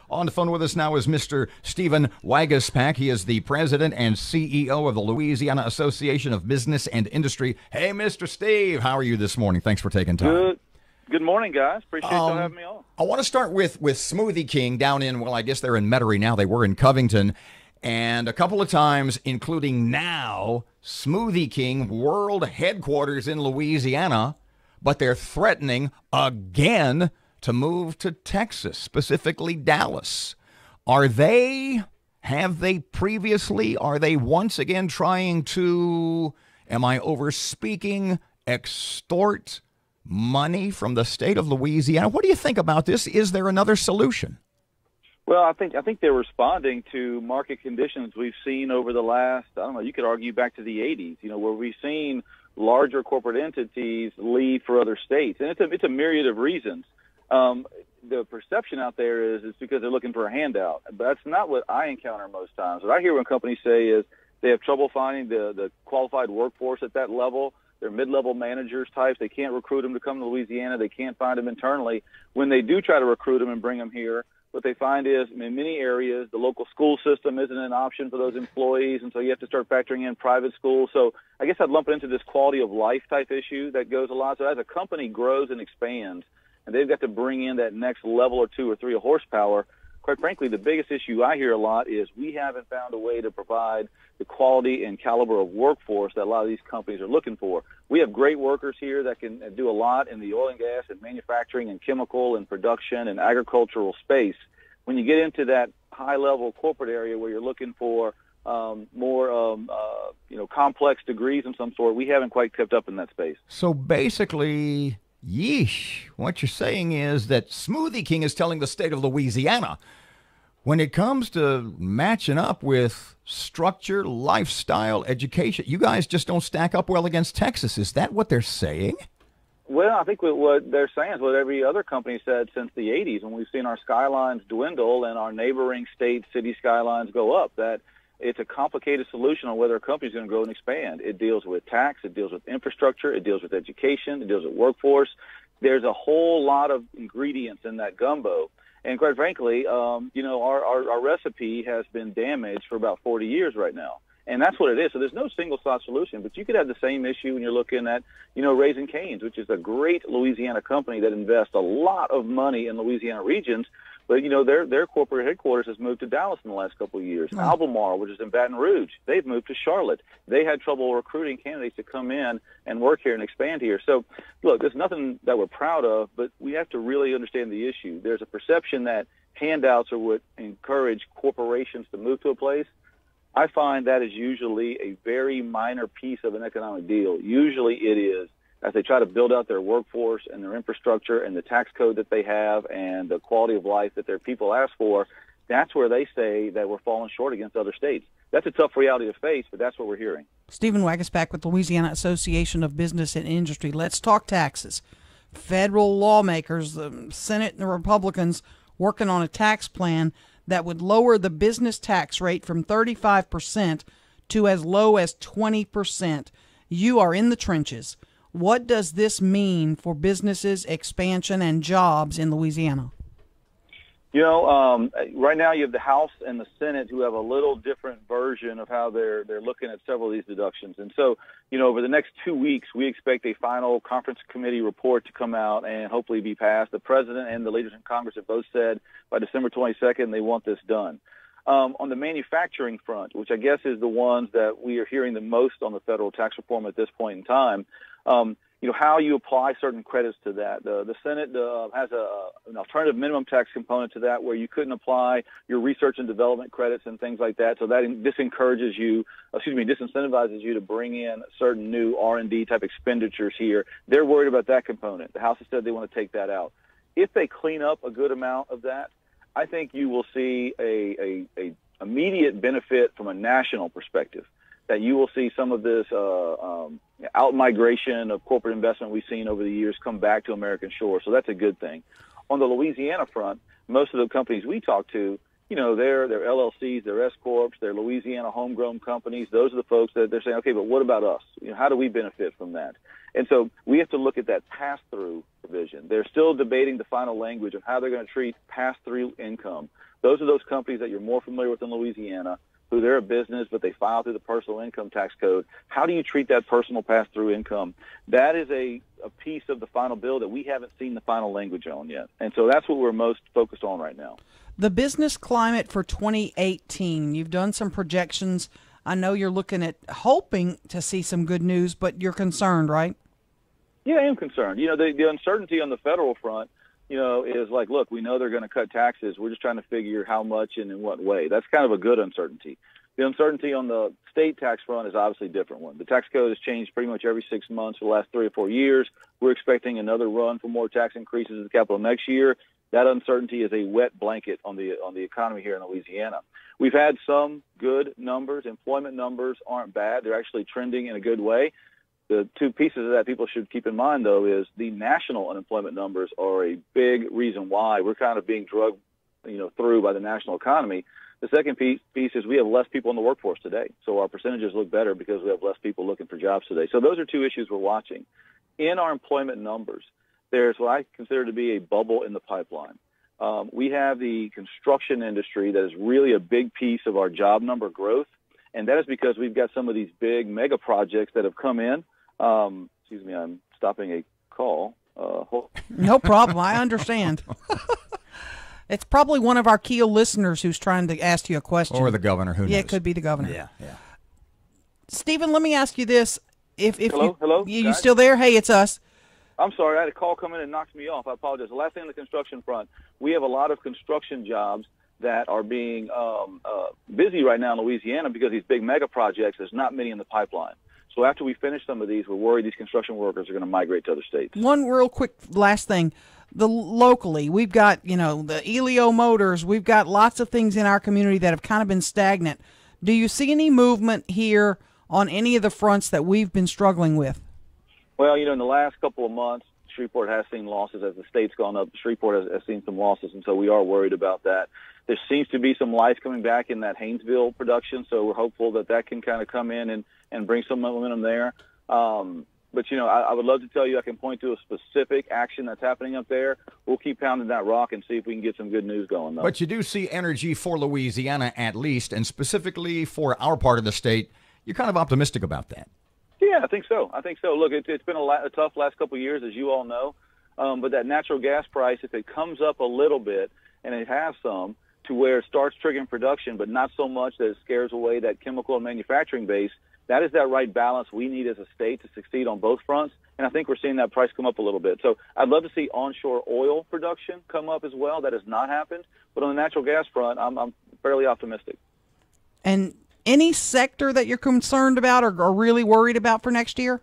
On the phone with us now is Mr. Stephen Waguespack. He is the president and CEO of the Louisiana Association of Business and Industry. Hey, Mr. Steve, how are you this morning? Thanks for taking time. Good morning, guys. Appreciate you having me on. I want to start with Smoothie King down in, well, I guess they're in Metairie now. They were in Covington. And a couple of times, including now, Smoothie King world headquarters in Louisiana, but they're threatening again to move to Texas, specifically Dallas. Have they previously, are they once again trying to, am I overspeaking, extort money from the state of Louisiana? What do you think about this? Is there another solution? Well, I think they're responding to market conditions we've seen over the last, I don't know, you could argue back to the 80s, where we've seen larger corporate entities leave for other states. And it's a myriad of reasons. The perception out there is it's because they're looking for a handout. But that's not what I encounter most times. What I hear when companies say is they have trouble finding the qualified workforce at that level. They're mid-level managers types. They can't recruit them to come to Louisiana. They can't find them internally. When they do try to recruit them and bring them here, what they find is in many areas, the local school system isn't an option for those employees, and so you have to start factoring in private schools. So I guess I'd lump it into this quality of life type issue that goes a lot. So as a company grows and expands, and they've got to bring in that next level or two or three of horsepower, quite frankly, the biggest issue I hear a lot is we haven't found a way to provide the quality and caliber of workforce that a lot of these companies are looking for. We have great workers here that can do a lot in the oil and gas and manufacturing and chemical and production and agricultural space. When you get into that high-level corporate area where you're looking for more complex degrees of some sort, we haven't quite kept up in that space. So basically, yeesh, what you're saying is that Smoothie King is telling the state of Louisiana, when it comes to matching up with structure, lifestyle, education, you guys just don't stack up well against Texas. Is that what they're saying? Well, I think what they're saying is what every other company said since the 80s when we've seen our skylines dwindle and our neighboring state city skylines go up, that it's a complicated solution on whether a company's going to grow and expand. It deals with tax, it deals with infrastructure, it deals with education, it deals with workforce. There's a whole lot of ingredients in that gumbo. And quite frankly, our recipe has been damaged for about 40 years right now. And that's what it is. So there's no single-shot solution. But you could have the same issue when you're looking at, Raising Cane's, which is a great Louisiana company that invests a lot of money in Louisiana regions. But, their corporate headquarters has moved to Dallas in the last couple of years. Mm-hmm. Albemarle, which is in Baton Rouge, they've moved to Charlotte. They had trouble recruiting candidates to come in and work here and expand here. So, look, there's nothing that we're proud of, but we have to really understand the issue. There's a perception that handouts are what encourage corporations to move to a place. I find that is usually a very minor piece of an economic deal. Usually it is as they try to build out their workforce and their infrastructure and the tax code that they have and the quality of life that their people ask for. That's where they say that we're falling short against other states. That's a tough reality to face, but that's what we're hearing. Stephen Waguespack with Louisiana Association of Business and Industry. Let's talk taxes. Federal lawmakers, the Senate and the Republicans, working on a tax plan that would lower the business tax rate from 35% to as low as 20%. You are in the trenches. What does this mean for businesses, expansion, and jobs in Louisiana? Right now you have the House and the Senate who have a little different version of how they're looking at several of these deductions. And so, over the next 2 weeks, we expect a final conference committee report to come out and hopefully be passed. The president and the leaders in Congress have both said by December 22nd they want this done. On the manufacturing front, which I guess is the ones that we are hearing the most on the federal tax reform at this point in time, how you apply certain credits to that. The Senate has an alternative minimum tax component to that where you couldn't apply your research and development credits and things like that. So that disincentivizes you to bring in certain new R&D type expenditures here. They're worried about that component. The House has said they want to take that out. If they clean up a good amount of that, I think you will see a immediate benefit from a national perspective, that you will see some of this out-migration of corporate investment we've seen over the years come back to American shores. So that's a good thing. On the Louisiana front, most of the companies we talk to their LLCs, their S corps, their Louisiana homegrown companies. Those are the folks that they're saying, okay, but what about us? How do we benefit from that? And so we have to look at that pass-through provision. They're still debating the final language of how they're going to treat pass-through income. Those are those companies that you're more familiar with in Louisiana, who they're a business, but they file through the personal income tax code. How do you treat that personal pass-through income? That is a piece of the final bill that we haven't seen the final language on yet. And so that's what we're most focused on right now. The business climate for 2018, you've done some projections. I know you're looking at hoping to see some good news, but you're concerned, right? Yeah, I am concerned. The uncertainty on the federal front, is like, look, we know they're going to cut taxes. We're just trying to figure how much and in what way. That's kind of a good uncertainty. The uncertainty on the state tax front is obviously a different one. The tax code has changed pretty much every 6 months for the last 3 or 4 years. We're expecting another run for more tax increases at the Capitol next year. That uncertainty is a wet blanket on the economy here in Louisiana. We've had some good numbers. Employment numbers aren't bad. They're actually trending in a good way. The two pieces of that people should keep in mind, though, is the national unemployment numbers are a big reason why we're kind of being drugged, through by the national economy. The second piece is we have less people in the workforce today. So our percentages look better because we have less people looking for jobs today. So those are two issues we're watching. In our employment numbers, there's what I consider to be a bubble in the pipeline. We have the construction industry that is really a big piece of our job number growth, and that is because we've got some of these big mega projects that have come in. Excuse me, I'm stopping a call. No problem. I understand. It's probably one of our Keel listeners who's trying to ask you a question. Or the governor, who knows? Yeah, it could be the governor. Yeah. Stephen, let me ask you this. Hello? You still there? Hey, it's us. I'm sorry, I had a call come in and knocked me off. I apologize. The last thing on the construction front, we have a lot of construction jobs that are being busy right now in Louisiana because these big mega projects, there's not many in the pipeline. So after we finish some of these, we're worried these construction workers are going to migrate to other states. One real quick last thing. Locally, we've got, the Elio Motors. We've got lots of things in our community that have kind of been stagnant. Do you see any movement here on any of the fronts that we've been struggling with? Well, in the last couple of months, Shreveport has seen losses as the state's gone up. Shreveport has seen some losses, and so we are worried about that. There seems to be some life coming back in that Haynesville production, so we're hopeful that can kind of come in and bring some momentum there. But, I would love to tell you I can point to a specific action that's happening up there. We'll keep pounding that rock and see if we can get some good news going, though. But you do see energy for Louisiana at least, and specifically for our part of the state. You're kind of optimistic about that. Yeah, I think so. Look, it's been a tough last couple of years, as you all know. But that natural gas price, if it comes up a little bit, and it has some, to where it starts triggering production, but not so much that it scares away that chemical and manufacturing base, that is that right balance we need as a state to succeed on both fronts. And I think we're seeing that price come up a little bit. So I'd love to see onshore oil production come up as well. That has not happened. But on the natural gas front, I'm fairly optimistic. And any sector that you're concerned about or really worried about for next year?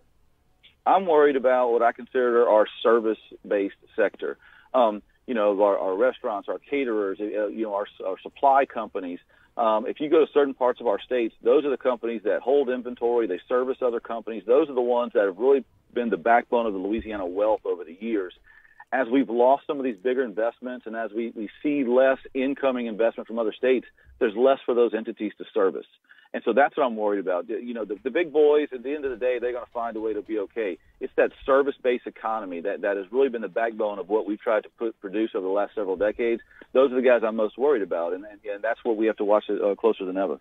I'm worried about what I consider our service-based sector. Our restaurants, our caterers, our supply companies. If you go to certain parts of our states, those are the companies that hold inventory. They service other companies. Those are the ones that have really been the backbone of the Louisiana wealth over the years. As we've lost some of these bigger investments and as we see less incoming investment from other states, there's less for those entities to service. And so that's what I'm worried about. The big boys, at the end of the day, they're going to find a way to be okay. It's that service-based economy that has really been the backbone of what we've tried to produce over the last several decades. Those are the guys I'm most worried about, and that's what we have to watch closer than ever.